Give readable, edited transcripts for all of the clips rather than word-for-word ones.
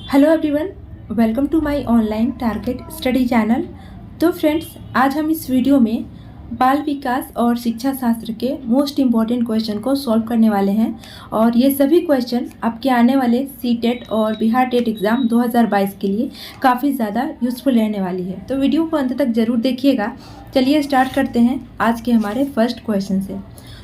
Hello everyone, welcome to my online target study channel. तो friends, आज हम इस वीडियो में बाल विकास और शिक्षा शास्त्र के मोस्ट इम्पॉर्टेंट क्वेश्चन को सॉल्व करने वाले हैं और ये सभी क्वेश्चन आपके आने वाले सीटेट और बिहार टेट एग्ज़ाम 2022 के लिए काफ़ी ज़्यादा यूज़फुल रहने वाली है। तो वीडियो को अंत तक ज़रूर देखिएगा। चलिए स्टार्ट करते हैं आज के हमारे फर्स्ट क्वेश्चन से।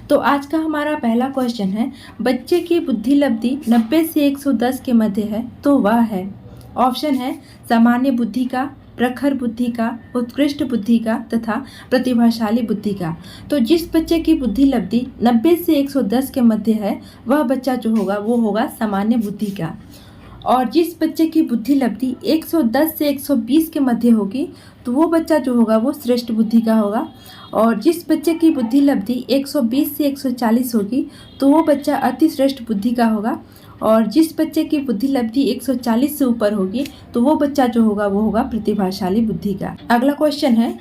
तो आज का हमारा पहला क्वेश्चन है, बच्चे की बुद्धि लब्धि 90 से 110 के मध्य है तो वह है। ऑप्शन है सामान्य बुद्धि का, प्रखर बुद्धि का, उत्कृष्ट बुद्धि का तथा प्रतिभाशाली बुद्धि का। तो जिस बच्चे की बुद्धि लब्धि 90 से 110 के मध्य है वह बच्चा जो होगा वो होगा सामान्य बुद्धि का, और जिस बच्चे की बुद्धि लब्धि 110 से 120 के मध्य होगी तो वो बच्चा जो होगा वो श्रेष्ठ बुद्धि का होगा, और जिस बच्चे की बुद्धि लब्धि 120 से 140 होगी तो वो बच्चा अति श्रेष्ठ बुद्धि का होगा, और जिस बच्चे की बुद्धि लब्धि 140 से ऊपर होगी तो वो बच्चा जो होगा वो होगा प्रतिभाशाली बुद्धि का। अगला क्वेश्चन है,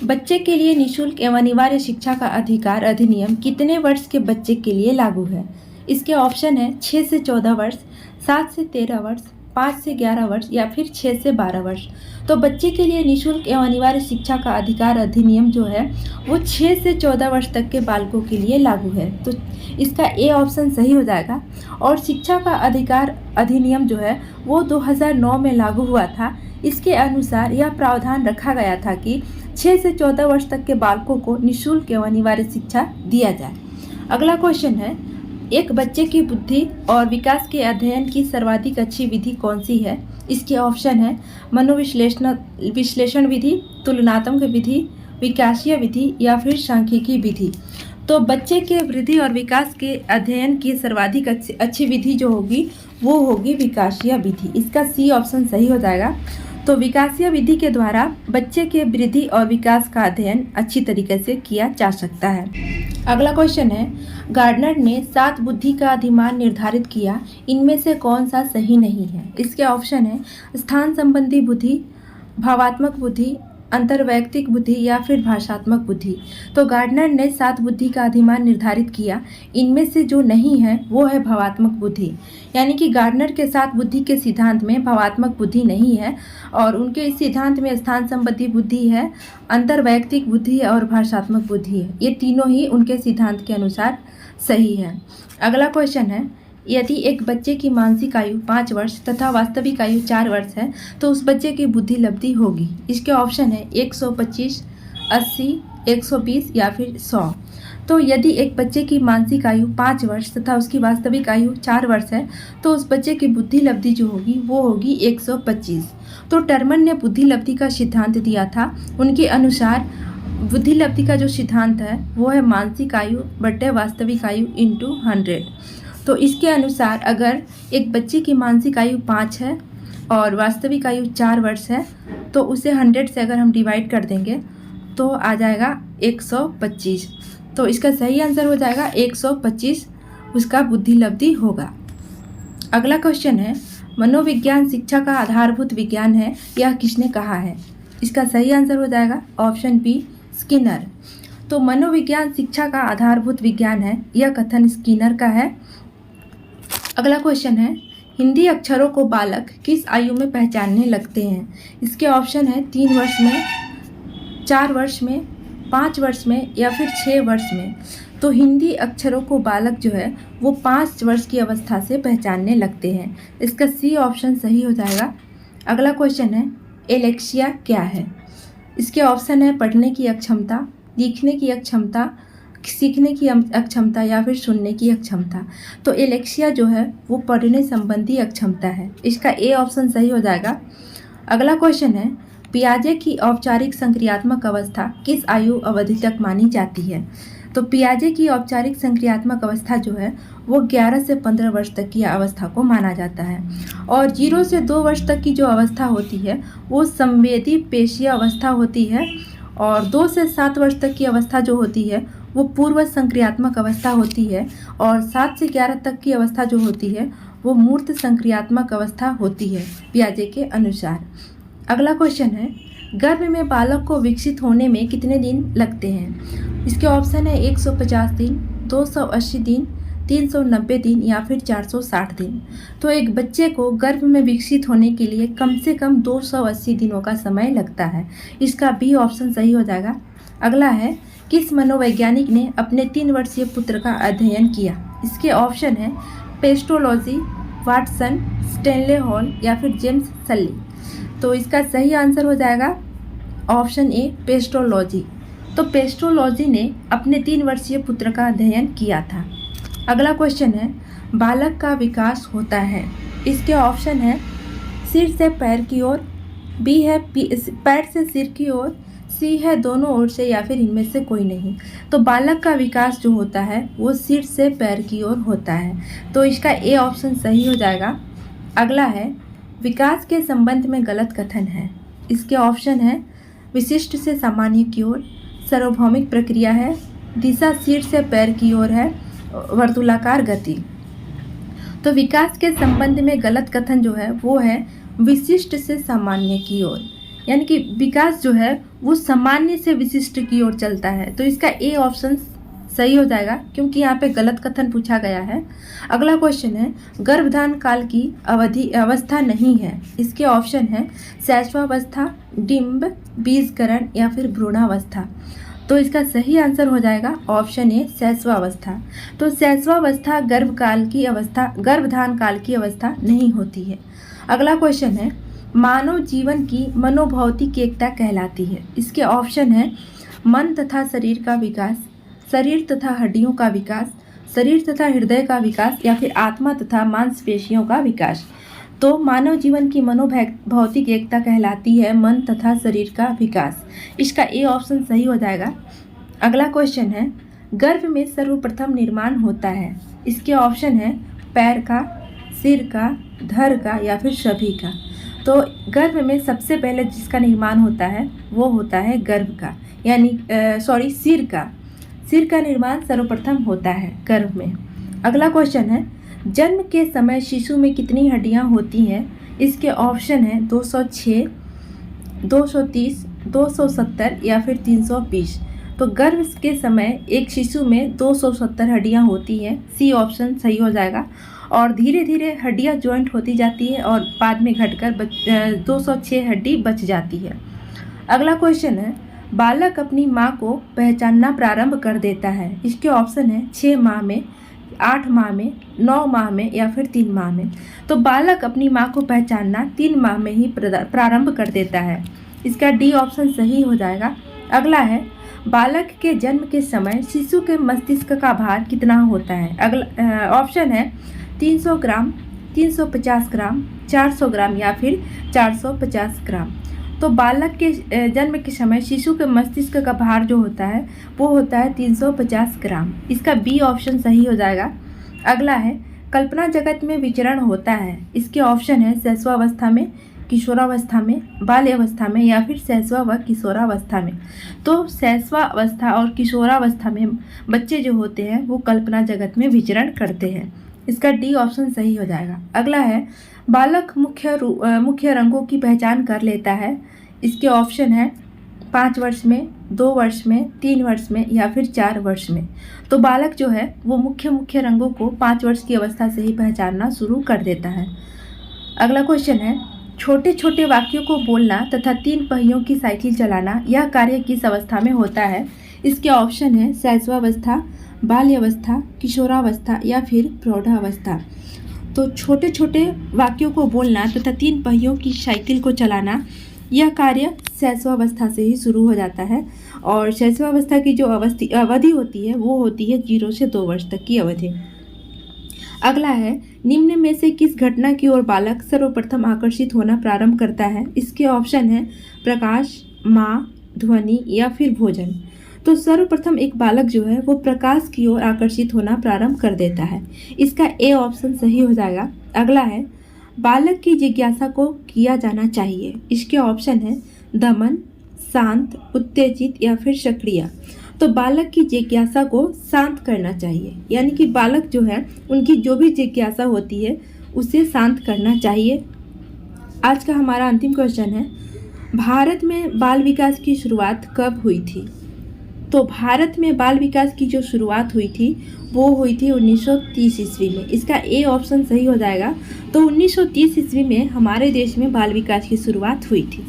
बच्चे के लिए निःशुल्क एवं अनिवार्य शिक्षा का अधिकार अधिनियम कितने वर्ष के बच्चे के लिए लागू है? इसके ऑप्शन है 6 से 14 वर्ष, 7 से 13 वर्ष, 5 से 11 वर्ष या फिर 6 से 12 वर्ष। तो बच्चे के लिए निःशुल्क एवं अनिवार्य शिक्षा का अधिकार अधिनियम जो है वो 6 से 14 वर्ष तक के बालकों के लिए लागू है, तो इसका ए ऑप्शन सही हो जाएगा। और शिक्षा का अधिकार अधिनियम जो है वो 2009 में लागू हुआ था। इसके अनुसार यह प्रावधान रखा गया था कि 6 से 14 वर्ष तक के बालकों को निःशुल्क एवं अनिवार्य शिक्षा दिया जाए। अगला क्वेश्चन है, एक बच्चे की बुद्धि और विकास के अध्ययन की सर्वाधिक अच्छी विधि कौन सी है? इसके ऑप्शन है विश्लेषण विधि, तुलनात्मक विधि, विकासीय विधि या फिर सांख्यिकी विधि। तो बच्चे के वृद्धि और विकास के अध्ययन की सर्वाधिक अच्छी विधि जो होगी वो होगी विकासीय विधि। इसका सी ऑप्शन सही हो जाएगा। तो विकासीय विधि के द्वारा बच्चे के वृद्धि और विकास का अध्ययन अच्छी तरीके से किया जा सकता है। अगला क्वेश्चन है, गार्डनर ने 7 बुद्धि का अधिमान निर्धारित किया, इनमें से कौन सा सही नहीं है? इसके ऑप्शन है स्थान संबंधी बुद्धि, भावात्मक बुद्धि, अंतर्वैयक्तिक बुद्धि या फिर भाषात्मक बुद्धि। तो गार्डनर ने 7 बुद्धि का अधिमान निर्धारित किया, इनमें से जो नहीं है वो है भावात्मक बुद्धि, यानी कि गार्डनर के 7 बुद्धि के सिद्धांत में भावात्मक बुद्धि नहीं है, और उनके इस सिद्धांत में स्थान संबंधी बुद्धि है, अंतर्वैयक्तिक बुद्धि है और भाषात्मक बुद्धि है। ये तीनों ही उनके सिद्धांत के अनुसार सही है। अगला क्वेश्चन है, यदि एक बच्चे की मानसिक आयु 5 वर्ष तथा वास्तविक आयु 4 वर्ष है तो उस बच्चे की बुद्धि लब्धि होगी। इसके ऑप्शन है 125, 80, 120 या फिर 100। तो यदि एक बच्चे की मानसिक आयु 5 वर्ष तथा उसकी वास्तविक आयु 4 वर्ष है तो उस बच्चे की बुद्धि लब्धि जो होगी वो होगी 125। तो टर्मन ने बुद्धि लब्धि का सिद्धांत दिया था। उनके अनुसार बुद्धि लब्धि का जो सिद्धांत है वो है मानसिक आयु बटे वास्तविक आयु इंटू 100। तो इसके अनुसार अगर एक बच्चे की मानसिक आयु 5 है और वास्तविक आयु 4 वर्ष है तो उसे 100 से अगर हम डिवाइड कर देंगे तो आ जाएगा 125। तो इसका सही आंसर हो जाएगा 125, उसका बुद्धि लब्धि होगा। अगला क्वेश्चन है, मनोविज्ञान शिक्षा का आधारभूत विज्ञान है, यह किसने कहा है? इसका सही आंसर हो जाएगा ऑप्शन बी, स्किनर। तो मनोविज्ञान शिक्षा का आधारभूत विज्ञान है, यह कथन स्किनर का है। अगला क्वेश्चन है, हिंदी अक्षरों को बालक किस आयु में पहचानने लगते हैं? इसके ऑप्शन है 3 वर्ष में, 4 वर्ष में, 5 वर्ष में या फिर 6 वर्ष में। तो हिंदी अक्षरों को बालक जो है वो 5 वर्ष की अवस्था से पहचानने लगते हैं। इसका सी ऑप्शन सही हो जाएगा। अगला क्वेश्चन है, एलेक्सिया क्या है? इसके ऑप्शन है पढ़ने की अक्षमता, लिखने की अक्षमता, सीखने की अक्षमता या फिर सुनने की अक्षमता। तो एलेक्सिया जो है वो पढ़ने संबंधी अक्षमता है। इसका ए ऑप्शन सही हो जाएगा। अगला क्वेश्चन है, पियाजे की औपचारिक संक्रियात्मक अवस्था किस आयु अवधि तक मानी जाती है? तो पियाजे की औपचारिक संक्रियात्मक अवस्था जो है वो 11 से 15 वर्ष तक की अवस्था को माना जाता है, और 0 से 2 वर्ष तक की जो अवस्था होती है वो संवेदी पेशीय अवस्था होती है, और 2 से 7 वर्ष तक की अवस्था जो होती है वो पूर्व संक्रियात्मक अवस्था होती है, और 7 से 11 तक की अवस्था जो होती है वो मूर्त संक्रियात्मक अवस्था होती है पियाजे के अनुसार। अगला क्वेश्चन है, गर्भ में बालक को विकसित होने में कितने दिन लगते हैं? इसके ऑप्शन है 150 दिन, 280 दिन, 390 दिन या फिर 460 दिन। तो एक बच्चे को गर्भ में विकसित होने के लिए कम से कम 280 दिनों का समय लगता है। इसका बी ऑप्शन सही हो जाएगा। अगला है, किस मनोवैज्ञानिक ने अपने 3 वर्षीय पुत्र का अध्ययन किया? इसके ऑप्शन है पेस्टोलॉजी, वाटसन, स्टेनले हॉल या फिर जेम्स सल्ली। तो इसका सही आंसर हो जाएगा ऑप्शन ए पेस्टोलॉजी। तो पेस्टोलॉजी ने अपने 3 वर्षीय पुत्र का अध्ययन किया था। अगला क्वेश्चन है, बालक का विकास होता है। इसके ऑप्शन है सिर से पैर की ओर, बी है पैर से सिर की ओर, सी है दोनों ओर से या फिर इनमें से कोई नहीं। तो बालक का विकास जो होता है वो सिर से पैर की ओर होता है। तो इसका ए ऑप्शन सही हो जाएगा। अगला है, विकास के संबंध में गलत कथन है। इसके ऑप्शन है विशिष्ट से सामान्य की ओर, सार्वभौमिक प्रक्रिया है, दिशा सिर से पैर की ओर है, वर्तुलाकार गति। तो विकास के संबंध में गलत कथन जो है वो है विशिष्ट से सामान्य की ओर, यानी कि विकास जो है वो सामान्य से विशिष्ट की ओर चलता है। तो इसका ए ऑप्शन सही हो जाएगा क्योंकि यहाँ पे गलत कथन पूछा गया है। अगला क्वेश्चन है, गर्भधान काल की अवस्था नहीं है। इसके ऑप्शन है शैशवावस्था, डिंब, बीजकरण या फिर भ्रूणावस्था। तो इसका सही आंसर हो जाएगा ऑप्शन ए शैशवावस्था। तो शैशवावस्था गर्भधान काल की अवस्था नहीं होती है। अगला क्वेश्चन है, मानव जीवन की मनोभौतिक एकता कहलाती है। इसके ऑप्शन है मन तथा शरीर का विकास, शरीर तथा हड्डियों का विकास, शरीर तथा हृदय का विकास या फिर आत्मा तथा मांसपेशियों का विकास। तो मानव जीवन की मनोभौतिक एकता कहलाती है मन तथा शरीर का विकास। इसका ए ऑप्शन सही हो जाएगा। अगला क्वेश्चन है, गर्भ में सर्वप्रथम निर्माण होता है। इसके ऑप्शन है पैर का, सिर का, धड़ का या फिर सभी का। तो गर्भ में सबसे पहले जिसका निर्माण होता है वो होता है गर्भ का, यानी सिर का निर्माण सर्वप्रथम होता है गर्भ में। अगला क्वेश्चन है, जन्म के समय शिशु में कितनी हड्डियां होती हैं? इसके ऑप्शन है 206, 230, 270 या फिर 320। तो गर्भ के समय एक शिशु में 270 हड्डियां होती हैं। सी ऑप्शन सही हो जाएगा। और धीरे धीरे हड्डियां जॉइंट होती जाती है और बाद में घटकर 206 हड्डी बच जाती है। अगला क्वेश्चन है, बालक अपनी माँ को पहचानना प्रारंभ कर देता है। इसके ऑप्शन है 6 माह में, 8 माह में, 9 माह में या फिर 3 माह में। तो बालक अपनी माँ को पहचानना 3 माह में ही प्रारंभ कर देता है। इसका डी ऑप्शन सही हो जाएगा। अगला है, बालक के जन्म के समय शिशु के मस्तिष्क का भार कितना होता है? अगला ऑप्शन है 300 ग्राम, 350 ग्राम, 400 ग्राम या फिर 450 ग्राम। तो बालक के जन्म के समय शिशु के मस्तिष्क का भार जो होता है वो होता है 350 ग्राम। इसका बी ऑप्शन सही हो जाएगा। अगला है, कल्पना जगत में विचरण होता है। इसके ऑप्शन है शैशवावस्था में, किशोरावस्था में, बाल्यावस्था में या फिर शैशवा व किशोरावस्था में। तो शैशवावस्था और किशोरावस्था में बच्चे जो होते हैं वो कल्पना जगत में विचरण करते हैं। इसका डी ऑप्शन सही हो जाएगा। अगला है, बालक मुख्य रंगों की पहचान कर लेता है। इसके ऑप्शन है 5 वर्ष में, 2 वर्ष में, 3 वर्ष में या फिर 4 वर्ष में। तो बालक जो है वो मुख्य रंगों को 5 वर्ष की अवस्था से ही पहचानना शुरू कर देता है। अगला क्वेश्चन है, छोटे छोटे वाक्यों को बोलना तथा 3 पहियों की साइकिल चलाना यह कार्य किस अवस्था में होता है? इसके ऑप्शन है शैशवावस्था, बाल्यावस्था, किशोरावस्था या फिर प्रौढ़ावस्था। तो छोटे छोटे वाक्यों को बोलना तथा 3 पहियों की साइकिल को चलाना यह कार्य शैशवावस्था से ही शुरू हो जाता है। और शैशवावस्था की जो अवधि होती है वो होती है 0 से 2 वर्ष तक की अवधि। अगला है, निम्न में से किस घटना की ओर बालक सर्वप्रथम आकर्षित होना प्रारंभ करता है? इसके ऑप्शन है प्रकाश, माँ, ध्वनि या फिर भोजन। तो सर्वप्रथम एक बालक जो है वो प्रकाश की ओर आकर्षित होना प्रारंभ कर देता है। इसका ए ऑप्शन सही हो जाएगा। अगला है, बालक की जिज्ञासा को किया जाना चाहिए। इसके ऑप्शन है दमन, शांत, उत्तेजित या फिर सक्रिय। तो बालक की जिज्ञासा को शांत करना चाहिए, यानी कि बालक जो है उनकी जो भी जिज्ञासा होती है उसे शांत करना चाहिए। आज का हमारा अंतिम क्वेश्चन है, भारत में बाल विकास की शुरुआत कब हुई थी? तो भारत में बाल विकास की जो शुरुआत हुई थी वो हुई थी 1930 ईस्वी में। इसका ए ऑप्शन सही हो जाएगा। तो 1930 ईस्वी में हमारे देश में बाल विकास की शुरुआत हुई थी।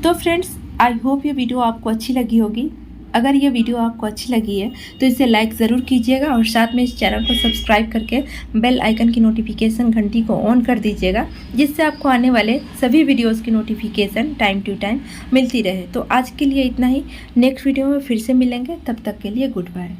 तो फ्रेंड्स, आई होप ये वीडियो आपको अच्छी लगी होगी। अगर ये वीडियो आपको अच्छी लगी है तो इसे लाइक ज़रूर कीजिएगा और साथ में इस चैनल को सब्सक्राइब करके बेल आइकन की नोटिफिकेशन घंटी को ऑन कर दीजिएगा, जिससे आपको आने वाले सभी वीडियोस की नोटिफिकेशन टाइम टू टाइम मिलती रहे। तो आज के लिए इतना ही। नेक्स्ट वीडियो में फिर से मिलेंगे, तब तक के लिए गुड बाय।